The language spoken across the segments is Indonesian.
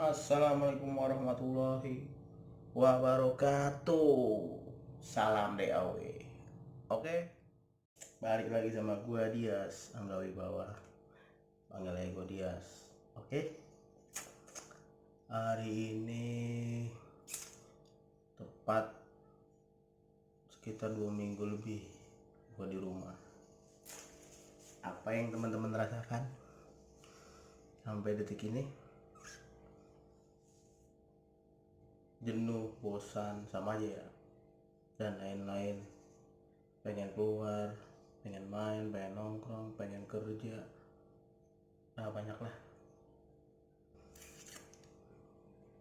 Assalamualaikum warahmatullahi wabarakatuh. Salam DAW. Oke, balik lagi sama gua Dias Anggawi Bawah. Panggil aja gua Dias. Oke. Hari ini tepat sekitar 2 minggu lebih gua di rumah. Apa yang teman-teman rasakan sampai detik ini? Jenuh, bosan, sama aja ya, dan lain-lain. Pengen keluar, pengen main, pengen nongkrong, pengen kerja, banyak lah.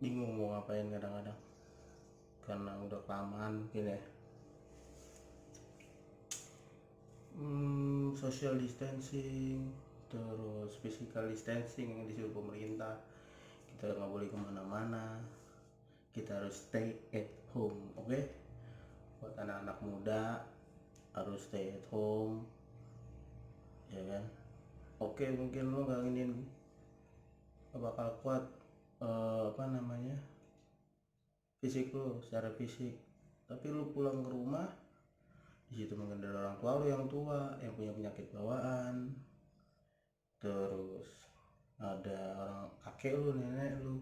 Bingung mau ngapain kadang-kadang karena udah kelamaan mungkin ya. Social distancing, terus physical distancing yang disuruh pemerintah. Kita nggak boleh kemana-mana, kita harus stay at home. Oke, buat anak-anak muda harus stay at home, ya kan. Oke, mungkin lo nggak bakal kuat fisik lo secara fisik, tapi lo pulang ke rumah, di situ mungkin ada orang tua lo yang tua yang punya penyakit bawaan, terus ada orang kakek lu, nenek lu,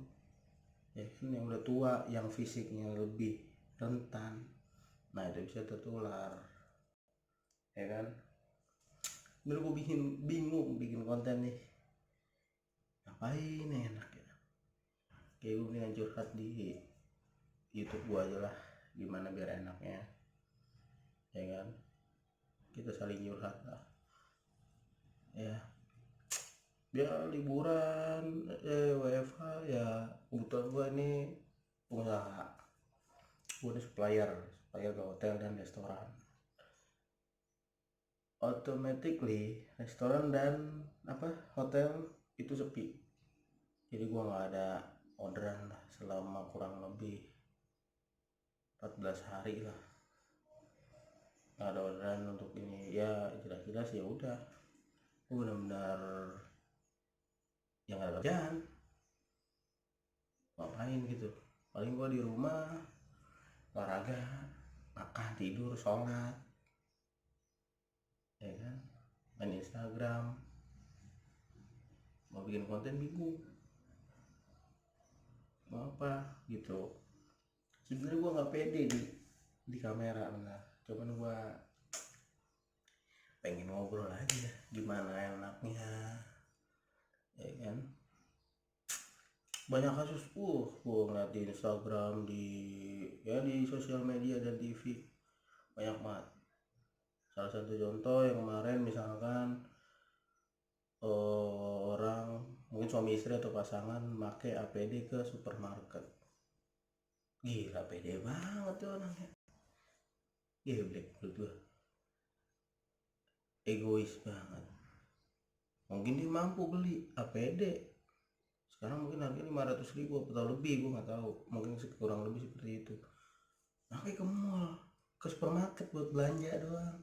ya kan, yang udah tua, yang fisiknya lebih rentan. Nah, itu bisa tertular, ya kan. Bener, gue bingung bikin konten nih, ngapain enak ya. Kayak gue mendingan curhat di YouTube gue aja lah, gimana biar enaknya, ya kan. Kita saling curhat lah, ya. Biar liburan, WFH ya. Kebetulan gue ini pengusaha, gue ini supplier ke hotel dan restoran. Automatically restoran dan hotel itu sepi, jadi gue nggak ada orderan lah selama kurang lebih 14 hari lah. Nggak ada orderan untuk ini ya, jelas-jelas ya udah, gue benar-benar yang nggak ada kerjaan, ngapain gitu. Paling gue di rumah olahraga, makan, tidur, sholat, ya kan, main Instagram. Mau bikin konten bingung mau apa gitu. Sebenarnya gue nggak pede di kamera, benar. Cuman gue pengen ngobrol aja gimana enaknya, ya kan. Banyak kasus gue ngeliat di Instagram, di sosial media dan TV, banyak banget. Salah satu contoh yang kemarin, misalkan orang mungkin suami istri atau pasangan make APD ke supermarket. Gila, pede banget tuh orangnya, geblek menurut gue, egois banget. Mungkin dia mampu beli APD, sekarang mungkin harganya 500.000 atau lebih, gue nggak tahu, mungkin kurang lebih seperti itu. Pakai ke mall, ke supermarket buat belanja doang.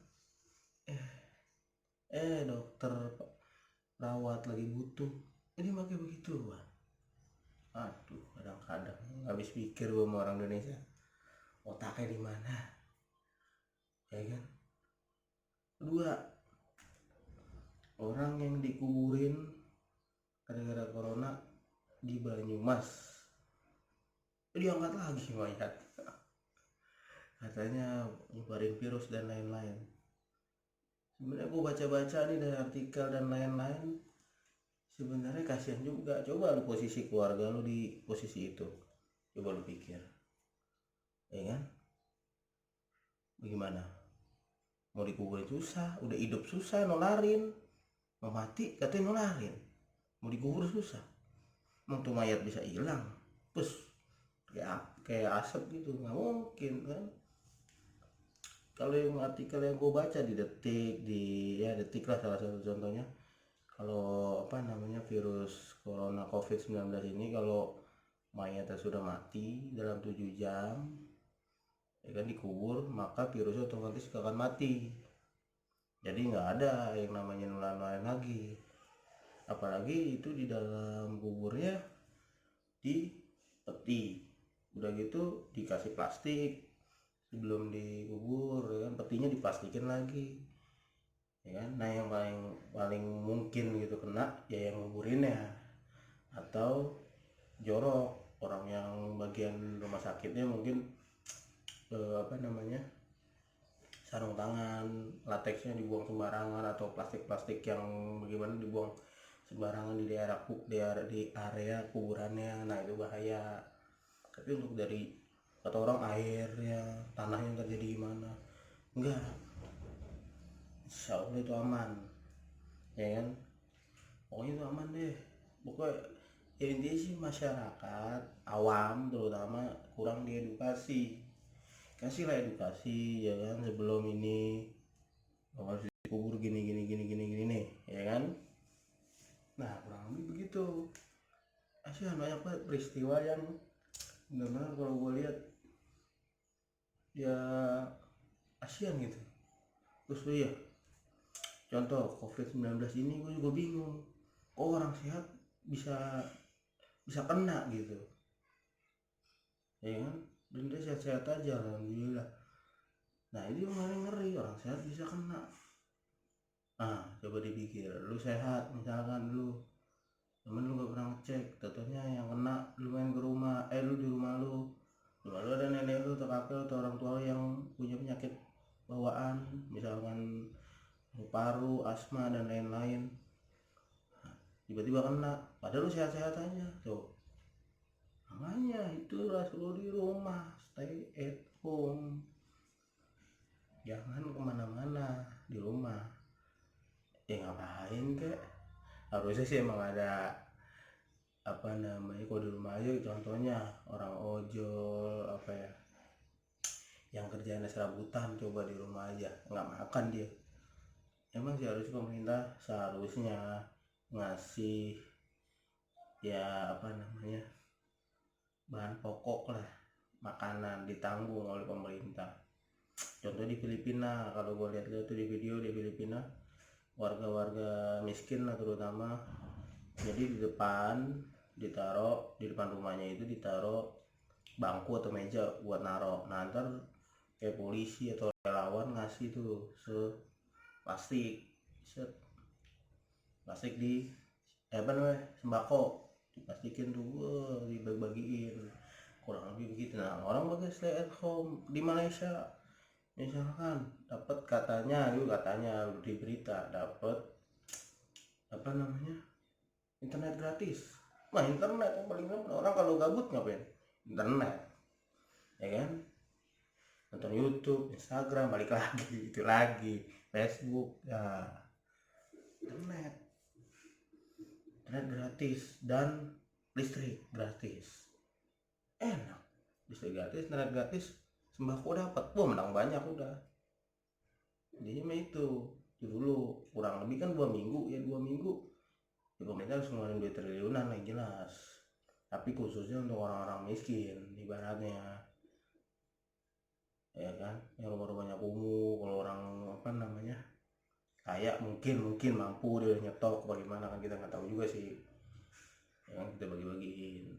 Dokter, perawat lagi butuh, ini pakai begitu, wah. Aduh, kadang-kadang habis pikir gue sama orang Indonesia, otaknya di mana, ya kan. Kedua, orang yang dikuburin gara-gara corona di Banyumas, diangkat lagi mayat, katanya nyebarin virus dan lain-lain. Sebenarnya gue baca-baca nih dari artikel dan lain-lain, sebenarnya kasihan juga. Coba lu posisi keluarga lu di posisi itu, coba lu pikir, ya kan. Bagaimana mau dikuburin susah, udah hidup susah nularin, mau mati katanya nularin, mau dikubur susah, mau tuh mayat bisa hilang, terus kayak asap gitu, nggak mungkin kan. Kalau yang artikel yang gue baca di Detik lah salah satu contohnya, kalau virus corona COVID-19 ini, kalau mayatnya sudah mati dalam 7 jam, ya kan, dikubur, maka virusnya otomatis akan mati. Jadi nggak ada yang namanya nular-nular lagi. Apalagi itu di dalam kuburnya di peti, udah gitu dikasih plastik sebelum dikubur ya kan, petinya diplastikin lagi ya kan. Nah yang paling paling mungkin gitu kena ya yang nguburinnya, atau jorok orang yang bagian rumah sakitnya mungkin apa namanya, sarung tangan lateksnya dibuang sembarangan, atau plastik-plastik yang bagaimana dibuang sembarangan di area kuburannya. Nah itu bahaya. Tapi untuk dari kata orang airnya, tanahnya terjadi gimana, enggak, insya Allah itu aman ya kan. Pokoknya itu aman deh. Pokoknya ya intinya sih masyarakat awam terutama kurang diedukasi. Kasihlah edukasi ya kan sebelum ini harus dikubur gini nih ya kan. Nah kurang lebih begitu. Asian banyak banget peristiwa yang benar-benar kalau gue lihat ya Asian gitu. Terus tuh ya contoh COVID-19 ini gue juga bingung, kok orang sehat bisa bisa kena gitu ya kan, dan dia sehat-sehat aja alhamdulillah. Nah ini ngeri orang sehat bisa kena. Nah coba dipikir, lu sehat misalkan lu temen lu gak pernah ngecek, tentunya yang kena lu main ke rumah, lu di rumah lu ada nenek lu atau kakek atau orang tua yang punya penyakit bawaan misalkan paru, asma dan lain-lain, tiba-tiba kena padahal lu sehat-sehat aja tuh. Makanya itulah selalu di rumah, stay at home, jangan kemana-mana, di rumah. Ya ngapain kek, harusnya sih emang ada apa namanya, kalau di rumah aja contohnya orang ojol apa ya yang kerjanya serabutan, coba di rumah aja nggak makan dia. Emang sih harusnya pemerintah seharusnya ngasih ya apa namanya bahan pokok lah, makanan ditanggung oleh pemerintah. Contoh di Filipina, kalau gue lihat tuh di video di Filipina, warga-warga miskin lah terutama, jadi di depan rumahnya itu ditaruh bangku atau meja buat naruh. Nah ntar kayak polisi atau relawan ngasih tuh plastik plastik di apa namanya sembako, diplastikin tuh dibagi-bagiin, kurang lebih begitu. Nah orang bagai stay at home di Malaysia misalkan dapat katanya di berita dapat apa namanya internet gratis. Nah internet yang paling gampang, orang kalau gabut ngapain? Internet ya kan, nonton YouTube, Instagram, balik lagi itu lagi Facebook ya. internet gratis dan listrik gratis, enak. Listrik gratis, internet gratis, sembako dapat, wah menang banyak udah. Jadi itu dulu kurang lebih kan 2 minggu ya pemerintah harus ngeluarin duit triliunan lah jelas, tapi khususnya untuk orang-orang miskin ibaratnya ya kan, yang rumah-rumahnya kumuh. Kalau orang apa namanya kaya mungkin mampu dia nyetok bagaimana kan kita nggak tahu juga sih ya kan, kita bagi-bagiin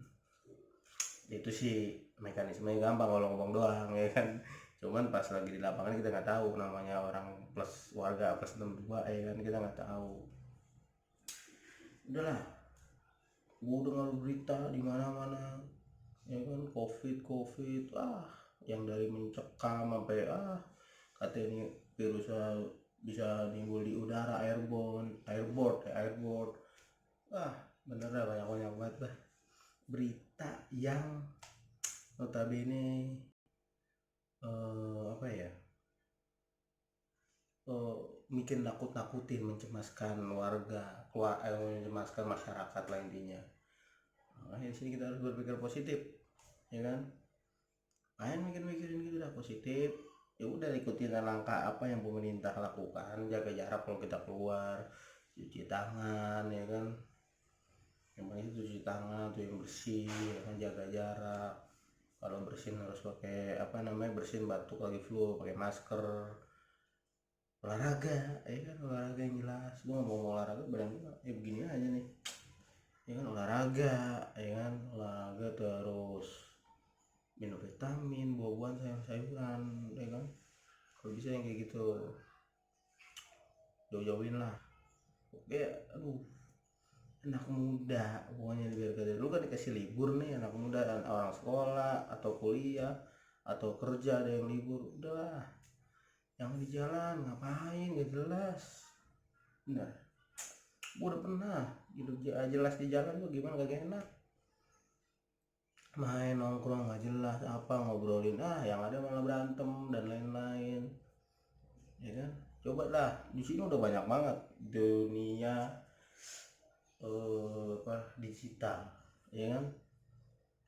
itu sih mekanismenya gampang kalau ngomong doang ya kan, cuman pas lagi di lapangan kita nggak tahu namanya orang plus warga plus 62 ya kan, kita nggak tahu. Udahlah, gua dengar berita di mana-mana ya kan, covid yang dari mencekam sampai katanya ini virusnya bisa nimbul di udara, airborne bener dah, banyak banget bah berita yang notabene apa ya bikin nakut-nakutin, mencemaskan warga, mencemaskan masyarakat lah intinya. Makanya di sini kita harus berpikir positif ya kan, mikirin gitu dah positif. Ya udah ikutin langkah apa yang pemerintah lakukan, jaga jarak kalau kita keluar, cuci tangan ya kan, yang penting itu cuci tangan tuh yang bersih ya kan, jaga jarak. Kalau bersin harus pakai apa namanya, bersin batuk lagi flu pakai masker. Olahraga ya kan, olahraga yang jelas. Gua nggak mau olahraga badan gua ya begini aja nih ya kan, olahraga, ya kan, olahraga terus minum vitamin, buah-buahan, sayur-sayuran, ya kan, kalau bisa yang kayak gitu jauh-jauhin lah. Oke, aduh, anak muda pokoknya biar kata lu kan dikasih libur nih, anak muda dan orang sekolah atau kuliah atau kerja ada yang libur, udahlah yang di jalan ngapain gak jelas. Bener, gua udah pernah hidup jelas di jalan tuh gimana, gak enak, main nongkrong gak jelas apa, ngobrolin yang ada malah berantem dan lain-lain, ya kan. Coba lah, di sini udah banyak banget dunia digital, ya kan,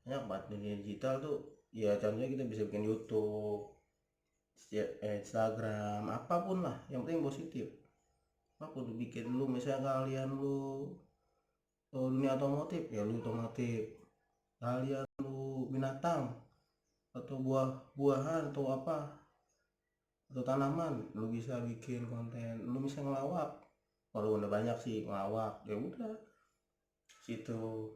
banyak banget dunia digital tuh. Ya contohnya kita bisa bikin YouTube, Instagram, apapun lah, yang penting positif. Apapun bikin, lu misalnya kalian lu dunia otomotif ya lu otomotif, kalian lu binatang atau buah-buahan atau apa atau tanaman, lu bisa bikin konten, lu bisa ngelawak, kalau udah banyak sih ngelawak, ya udah situ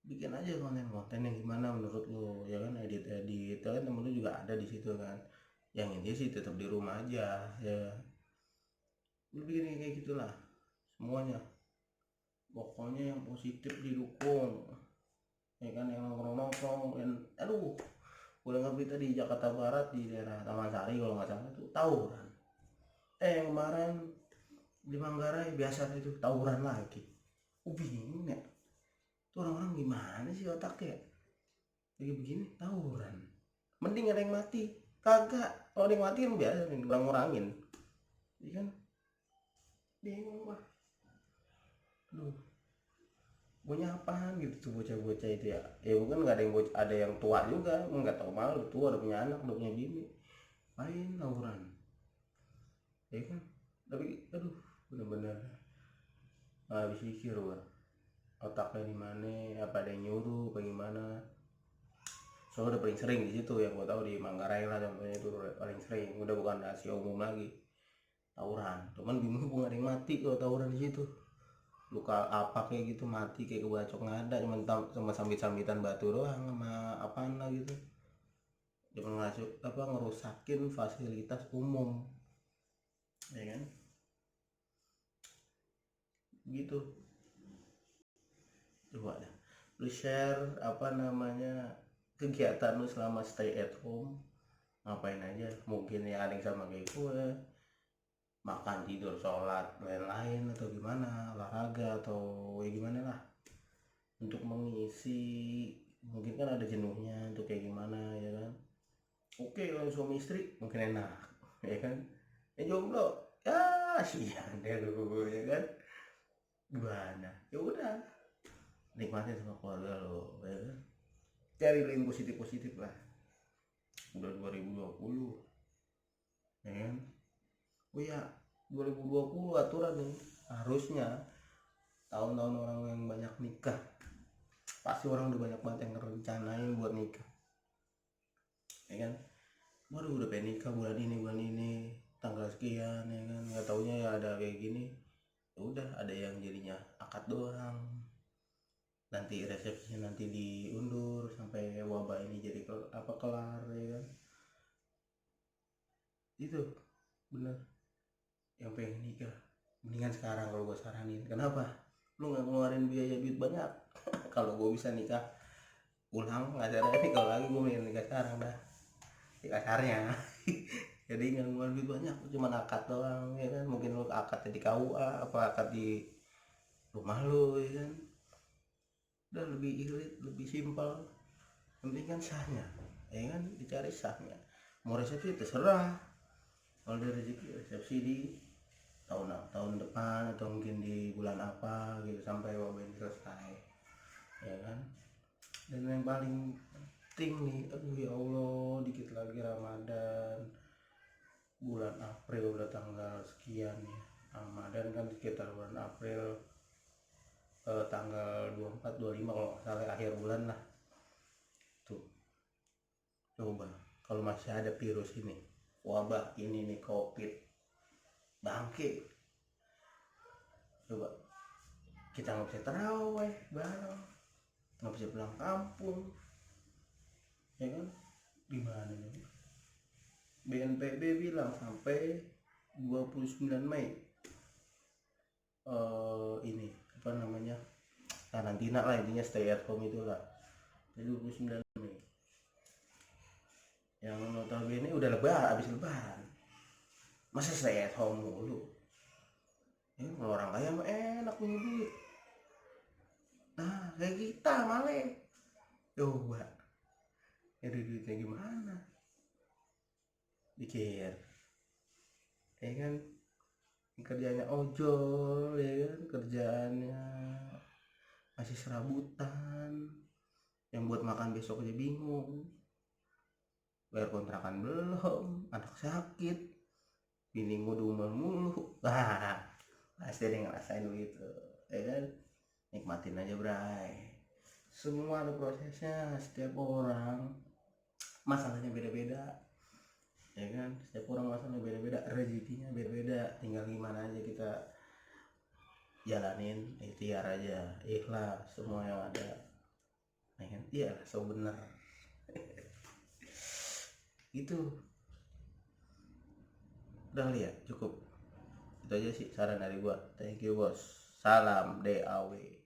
bikin aja konten-konten yang gimana menurut lu, ya kan, edit kan, temen lu juga ada di situ kan, yang ini sih tetap di rumah aja, ya lu bikin kayak gitulah semuanya, pokoknya yang positif didukung, ya kan, yang nongkrong-nongkrong dan aduh, gue dengar berita di Jakarta Barat di daerah Taman Sari kalau nggak salah itu tawuran, yang kemarin di Manggarai biasa itu tawuran lagi. Bingung ya tuh orang-orang gimana sih otaknya, lagi begini tawuran, mending ada yang mati, kagak, kalau ada yang mati kan biasa nih ngurangin, iya kan, bingung lah. Aduh, punya apaan gitu tuh bocah-bocah itu ya, bukan nggak ada yang bocah, ada yang tua juga nggak tahu malu, tua udah punya anak, udah punya bini, main tawuran, ya kan. Tapi aduh, bener-bener nggak habis pikir gua, otaknya di mana, apa ada yang nyuruh apa gimana. Soalnya udah paling sering di situ yang gua tahu, di Manggarai lah contohnya, itu udah paling sering, udah bukan rahasia umum lagi tawuran. Cuman bingung gua nggak ada yang mati kalau tawuran di situ, luka apa kayak gitu, mati kayak kebacok nggak ada, cuma sambit-sambitan batu doang sama apaan lah gitu, cuma ngasih apa, ngerusakin fasilitas umum, ya kan, gitu. Coba dah lu share apa namanya kegiatan lu selama stay at home, ngapain aja, mungkin ya ada yang sama kayak gue, makan tidur sholat lain-lain, atau gimana, olahraga atau ya gimana lah, untuk mengisi, mungkin kan ada jenuhnya untuk kayak gimana, ya kan. Oke, kalau suami istri mungkin enak, ya kan, jomblo ya siang deh lu, ya kan, gimana, ya udah nikmatin sama keluarga lo, ya kan, cari yang positif positif lah, udah 2020, ya kan. Oh ya, 2020 aturan nih, harusnya tahun-tahun orang yang banyak nikah, pasti orang udah banyak banget yang ngerencanain buat nikah, ya kan. Waduh, udah pengen nikah bulan ini tanggal sekian, ya kan, nggak taunya ya ada kayak gini, ya udah ada yang jadinya akad doang, nanti resepsinya nanti diundur sampai wabah ini jadi kelar, ya kan. Itu bener, yang pengen nikah mendingan sekarang kalau gue saranin. Kenapa? Lu nggak ngeluarin biaya duit banyak. Kalau gue bisa nikah ulang acara ini, kalau lagi gue mending nikah sekarang dah, di kasarnya. Jadi nggak ngeluarin duit banyak, cuma akad doang, ya kan. Mungkin lu akad di KUA apa akad di rumah lu, ya kan, udah lebih irit, lebih simpel, penting kan sahnya, ya kan, dicari sahnya. Mau resepsi terserah, kalau ada rezeki resepsi di tahun depan atau mungkin di bulan apa gitu, sampai wabah ini selesai, ya kan. Dan yang paling penting nih, aduh ya Allah, dikit lagi Ramadan, bulan April udah tanggal sekian ya, Ramadan kan sekitar bulan April, tanggal 24 25 kalau nggak salah, akhir bulan lah tuh. Coba kalau masih ada virus ini, wabah ini nih, COVID bangke, coba kita nggak bisa terawih bareng, nggak bisa pulang kampung, ya kan? Gimana nih? BNPB bilang sampai 29 Mei ini apa namanya, karantina lah, intinya stay at home itulah. 29 Mei yang notabene udah lebaran, habis lebaran, masa stay at home mulu? Ya, kalau orang kaya mah enak punya duit. Nah kayak kita malah coba ada duitnya gimana pikir, ya kan? Kerjanya ojol, ya kan? Kerjaannya masih serabutan, yang buat makan besok aja bingung, bayar kontrakan belum, anak sakit, bini ngudumel mulu. Pasti ada yang ngerasain begitu, ya kan? Nikmatin aja bray, semua ada prosesnya, setiap orang masalahnya beda-beda, ya kan? Setiap orang masalahnya beda-beda, rezekinya beda-beda, tinggal gimana aja kita jalanin, ikhtiar aja, ikhlas semua yang ada, ya kan? Iya so bener itu. Udah lihat cukup itu aja sih saran dari gua. Thank you bos, salam DAW.